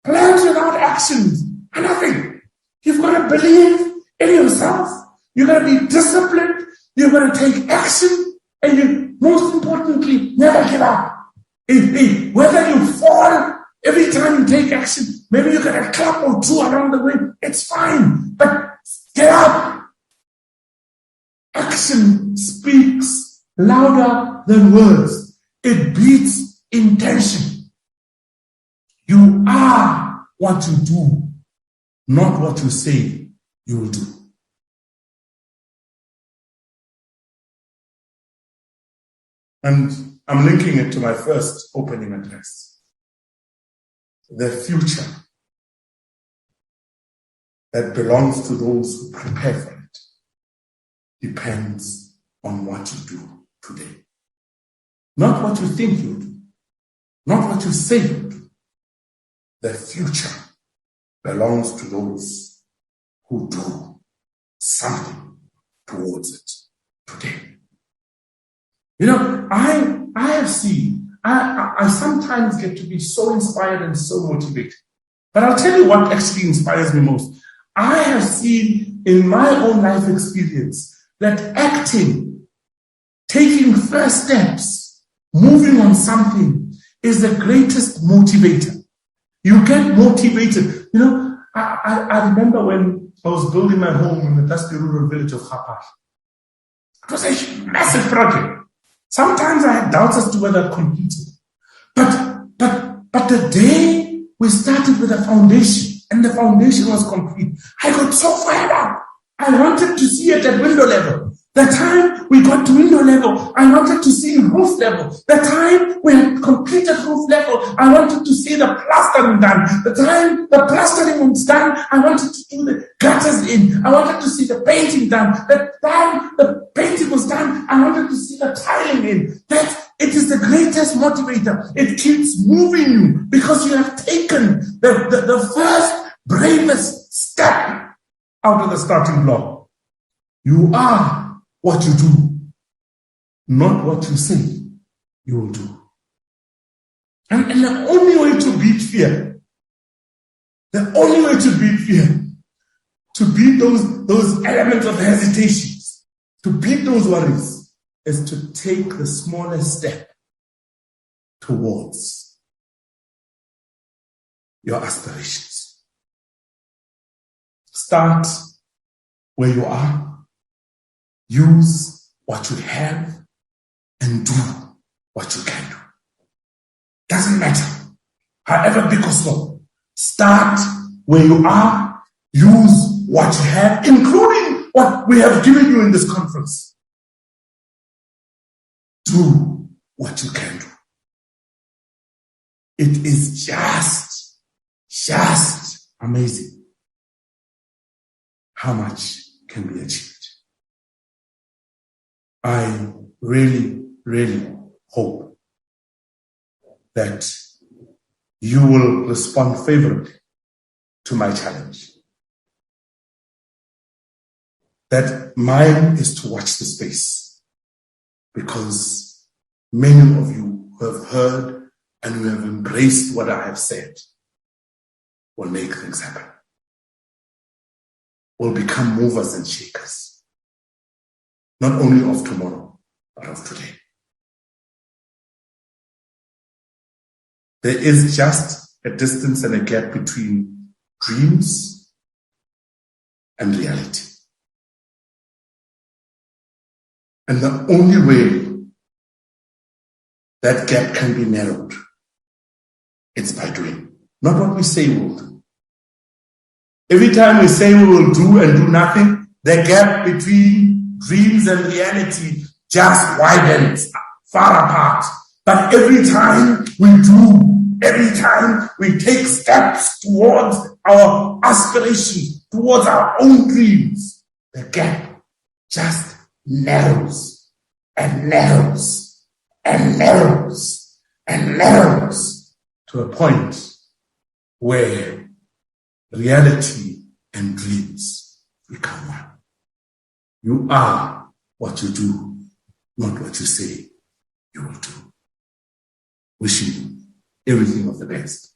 Plans without actions are nothing. You've got to believe in yourself. You've got to be disciplined. You've got to take action. And you, most importantly, never give up. Whether you fall every time you take action, maybe you get a clap or two along the way, it's fine. But get up. Action speaks louder than words. It beats intention. You are what you do, not what you say you will do. And I'm linking it to my first opening address. The future that belongs to those who prepare for it depends on what you do today. Not what you think you'll do, not what you say you'll do. The future belongs to those who do something towards it today. You know, I have seen, I sometimes get to be so inspired and so motivated. But I'll tell you what actually inspires me most. I have seen in my own life experience that acting, taking first steps, moving on something is the greatest motivator. You get motivated. You know, I remember when I was building my home in the dusty rural village of Gr12. It was a massive project. Sometimes I had doubts as to whether I'd complete it. But the day we started with a foundation, and the foundation was complete, I got so fired up. I wanted to see it at window level. The time we got to window level, I wanted to see roof level. The time we had completed roof level, I wanted to see the plastering done. The time the plastering was done, I wanted to do the gutters in. I wanted to see the painting done. The time the painting was done, I wanted to see the tiling in. It is the greatest motivator. It keeps moving you because you have taken the first bravest step out of the starting block. You are what you do, not what you say you will do. And the only way to beat fear, to beat those elements of hesitations, to beat those worries, is to take the smallest step towards your aspirations. Start where you are. Use what you have and do what you can do. Doesn't matter, however big or small. Start where you are. Use what you have, including what we have given you in this conference. Do what you can do. It is just amazing how much can be achieved. I really, really hope that you will respond favorably to my challenge. That mine is to watch the space, because many of you who have heard and who have embraced what I have said will make things happen, will become movers and shakers. Not only of tomorrow, but of today. There is just a distance and a gap between dreams and reality. And the only way that gap can be narrowed, it's by doing, not what we say we'll do. Every time we say we will do and do nothing, the gap between dreams and reality just widens far apart. But every time we do, every time we take steps towards our aspirations, towards our own dreams, the gap just narrows and narrows and narrows and narrows to a point where reality and dreams become one. You are what you do, not what you say you will do. Wishing you everything of the best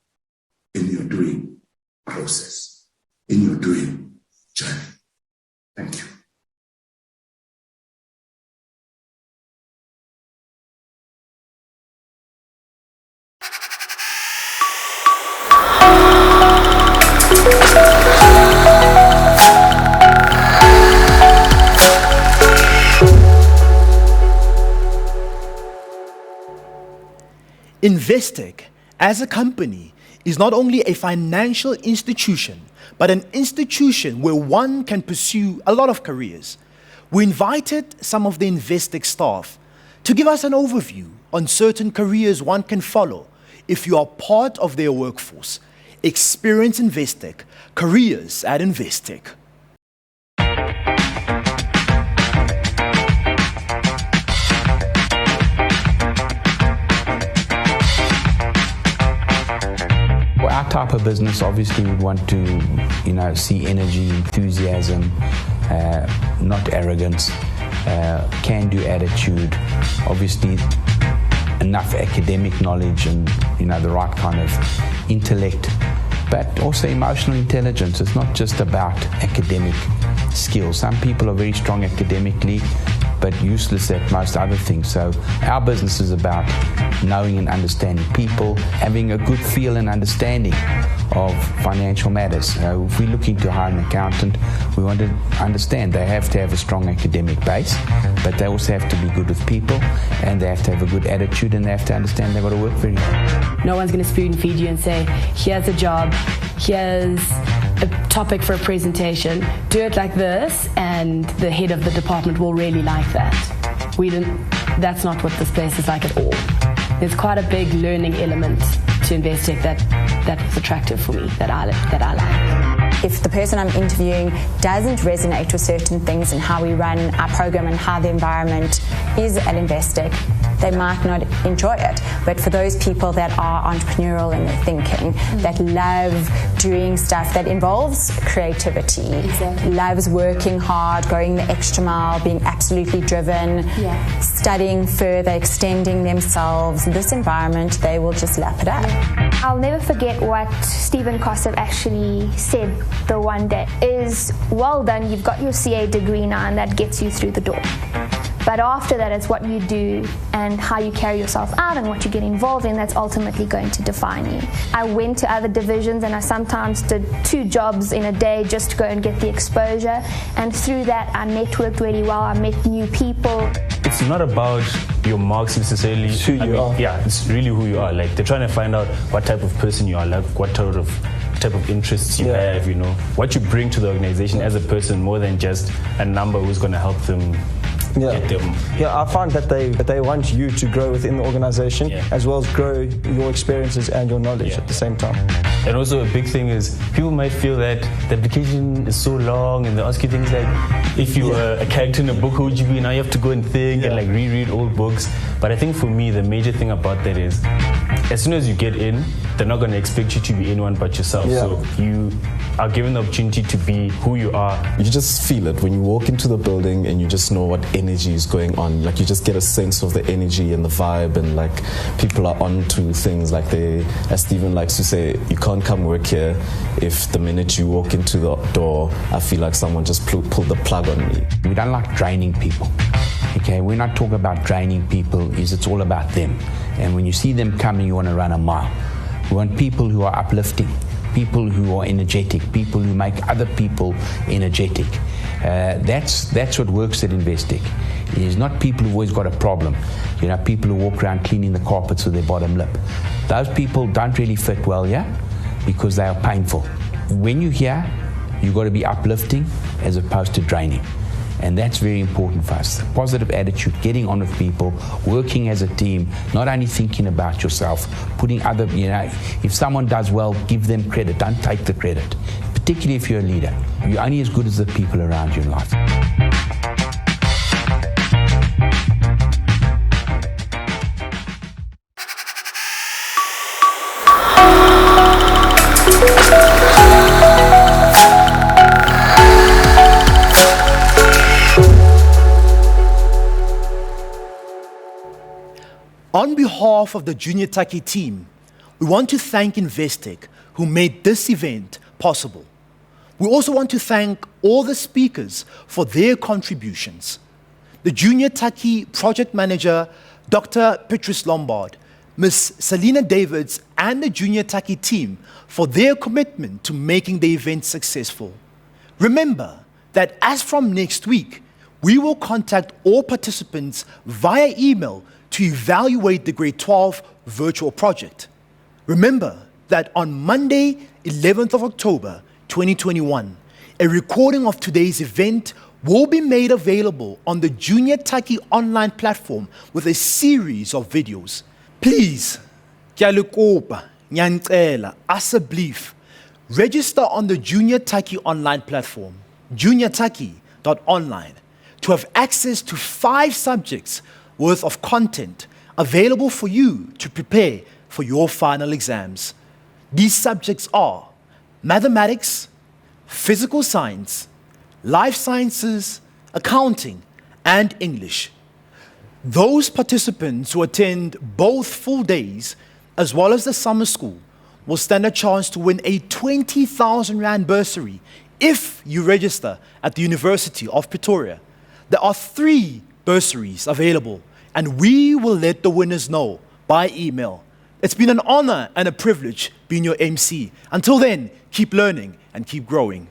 in your doing process, in your doing journey. Thank you. Investec, as a company, is not only a financial institution, but an institution where one can pursue a lot of careers. We invited some of the Investec staff to give us an overview on certain careers one can follow if you are part of their workforce. Experience Investec. Careers at Investec. For our type of business, obviously we'd want to, see energy, enthusiasm, not arrogance, can-do attitude, obviously enough academic knowledge and, the right kind of intellect, but also emotional intelligence. It's not just about academic skills. Some people are very strong academically, but useless at most other things. So our business is about knowing and understanding people, having a good feel and understanding of financial matters. If we're looking to hire an accountant, we want to understand they have to have a strong academic base, but they also have to be good with people, and they have to have a good attitude, and they have to understand they've got to work very hard. No one's going to spoon feed you and say, here's a job, here's a topic for a presentation, do it like this, and the head of the department will really like that. That's not what this place is like at all. There's quite a big learning element to Investec that was attractive for me, that I like. If the person I'm interviewing doesn't resonate with certain things and how we run our program and how the environment is at Investec, they might not enjoy it. But for those people that are entrepreneurial in their thinking, that love doing stuff that involves creativity, loves working hard, going the extra mile, being absolutely driven, studying further, extending themselves, this environment, they will just lap it up. I'll never forget what Stephen Kosov actually said the one day is, well done, you've got your CA degree now and that gets you through the door. But after that, it's what you do and how you carry yourself out and what you get involved in that's ultimately going to define you. I went to other divisions and I sometimes did 2 jobs in a day just to go and get the exposure. And through that, I networked really well. I met new people. It's not about your marks necessarily. It's who you are. Yeah, it's really who you are. Like, they're trying to find out what type of person you are, like what type of interests you have, what you bring to the organization as a person, more than just a number who's going to help them. I find that they want you to grow within the organization as well as grow your experiences and your knowledge at the same time. And also a big thing is people might feel that the application is so long and they ask you things like, if you were a character in a book, who would you be? Now you have to go and think and like reread old books. But I think for me, the major thing about that is as soon as you get in, they're not going to expect you to be anyone but yourself. So you are given the opportunity to be who you are. You just feel it when you walk into the building and you just know what energy is going on. Like, you just get a sense of the energy and the vibe, and like people are onto things. Like, as Stephen likes to say, you can't come work here if the minute you walk into the door, I feel like someone just pulled the plug on me. We don't like draining people. Okay, we're not talking about draining people, it's all about them. And when you see them coming, you want to run a mile. We want people who are uplifting, people who are energetic, people who make other people energetic. That's what works at Investec. It is not people who've always got a problem. People who walk around cleaning the carpets with their bottom lip. Those people don't really fit well here because they are painful. When you're here, you've got to be uplifting as opposed to draining. And that's very important for us. Positive attitude, getting on with people, working as a team, not only thinking about yourself, putting other, if someone does well, give them credit, don't take the credit. Particularly if you're a leader. You're only as good as the people around you in life. On behalf of the Junior Taki team, we want to thank Investec, who made this event possible. We also want to thank all the speakers for their contributions. The Junior Taki project manager, Dr. Petrus Lombard, Ms. Selina Davids, and the Junior Taki team for their commitment to making the event successful. Remember that as from next week, we will contact all participants via email to evaluate the Grade 12 virtual project. Remember that on Monday, 11th of October, 2021, a recording of today's event will be made available on the Junior Taki online platform with a series of videos. Please, ngiyalukopa, ngiyanicela, asseblief, Register on the Junior Taki online platform, juniortaki.online, to have access to 5 subjects worth of content available for you to prepare for your final exams. These subjects are mathematics, physical science, life sciences, accounting, and English. Those participants who attend both full days as well as the summer school will stand a chance to win a 20,000 Rand bursary if you register at the University of Pretoria. There are 3 bursaries available, and we will let the winners know by email. It's been an honor and a privilege being your MC. Until then, keep learning and keep growing.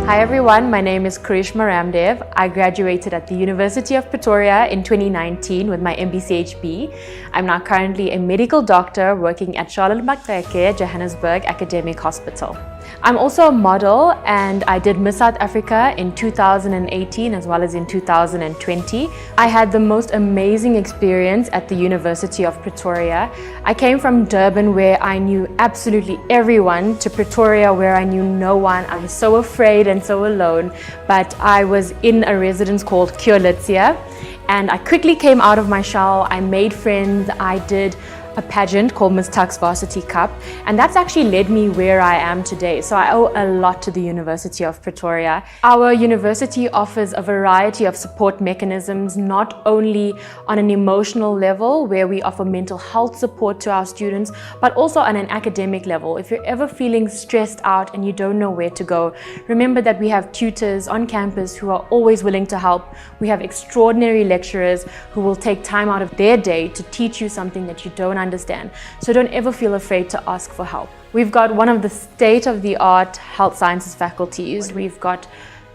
Hi everyone, my name is Karishma Ramdev. I graduated at the University of Pretoria in 2019 with my MBCHB. I'm now currently a medical doctor working at Charlotte Maxeke, Johannesburg Academic Hospital. I'm also a model, and I did Miss South Africa in 2018 as well as in 2020. I had the most amazing experience at the University of Pretoria. I came from Durban, where I knew absolutely everyone, to Pretoria where I knew no one. I was so afraid and so alone, but I was in a residence called Gr12, and I quickly came out of my shell. I made friends. I did a pageant called Miss Tuck's Varsity Cup, and that's actually led me where I am today. So I owe a lot to the University of Pretoria. Our university offers a variety of support mechanisms, not only on an emotional level where we offer mental health support to our students, but also on an academic level. If you're ever feeling stressed out and you don't know where to go, remember that we have tutors on campus who are always willing to help. We have extraordinary lecturers who will take time out of their day to teach you something that you don't understand. So don't ever feel afraid to ask for help. We've got one of the state-of-the-art health sciences faculties. We've got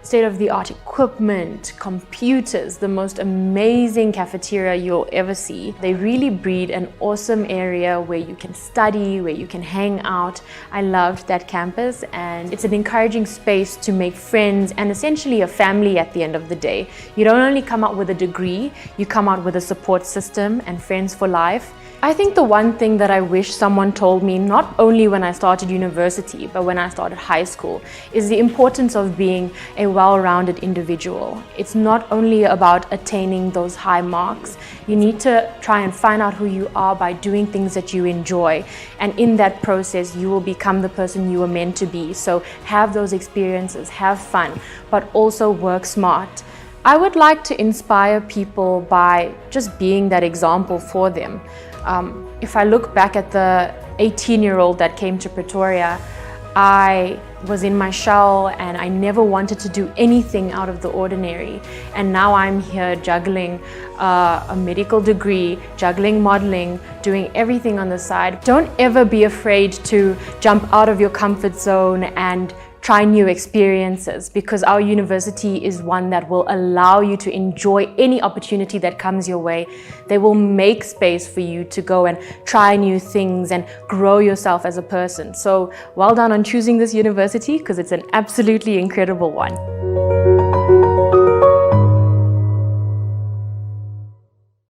state-of-the-art equipment, computers, the most amazing cafeteria you'll ever see. They really breed an awesome area where you can study, where you can hang out. I loved that campus, and it's an encouraging space to make friends and essentially a family at the end of the day. You don't only come out with a degree, you come out with a support system and friends for life. I think the one thing that I wish someone told me, not only when I started university, but when I started high school, is the importance of being a well-rounded individual. It's not only about attaining those high marks. You need to try and find out who you are by doing things that you enjoy. And in that process, you will become the person you were meant to be. So have those experiences, have fun, but also work smart. I would like to inspire people by just being that example for them. If I look back at the 18-year-old that came to Pretoria, I was in my shell and I never wanted to do anything out of the ordinary. And now I'm here juggling a medical degree, juggling modeling, doing everything on the side. Don't ever be afraid to jump out of your comfort zone and try new experiences, because our university is one that will allow you to enjoy any opportunity that comes your way. They will make space for you to go and try new things and grow yourself as a person. So well done on choosing this university, because it's an absolutely incredible one.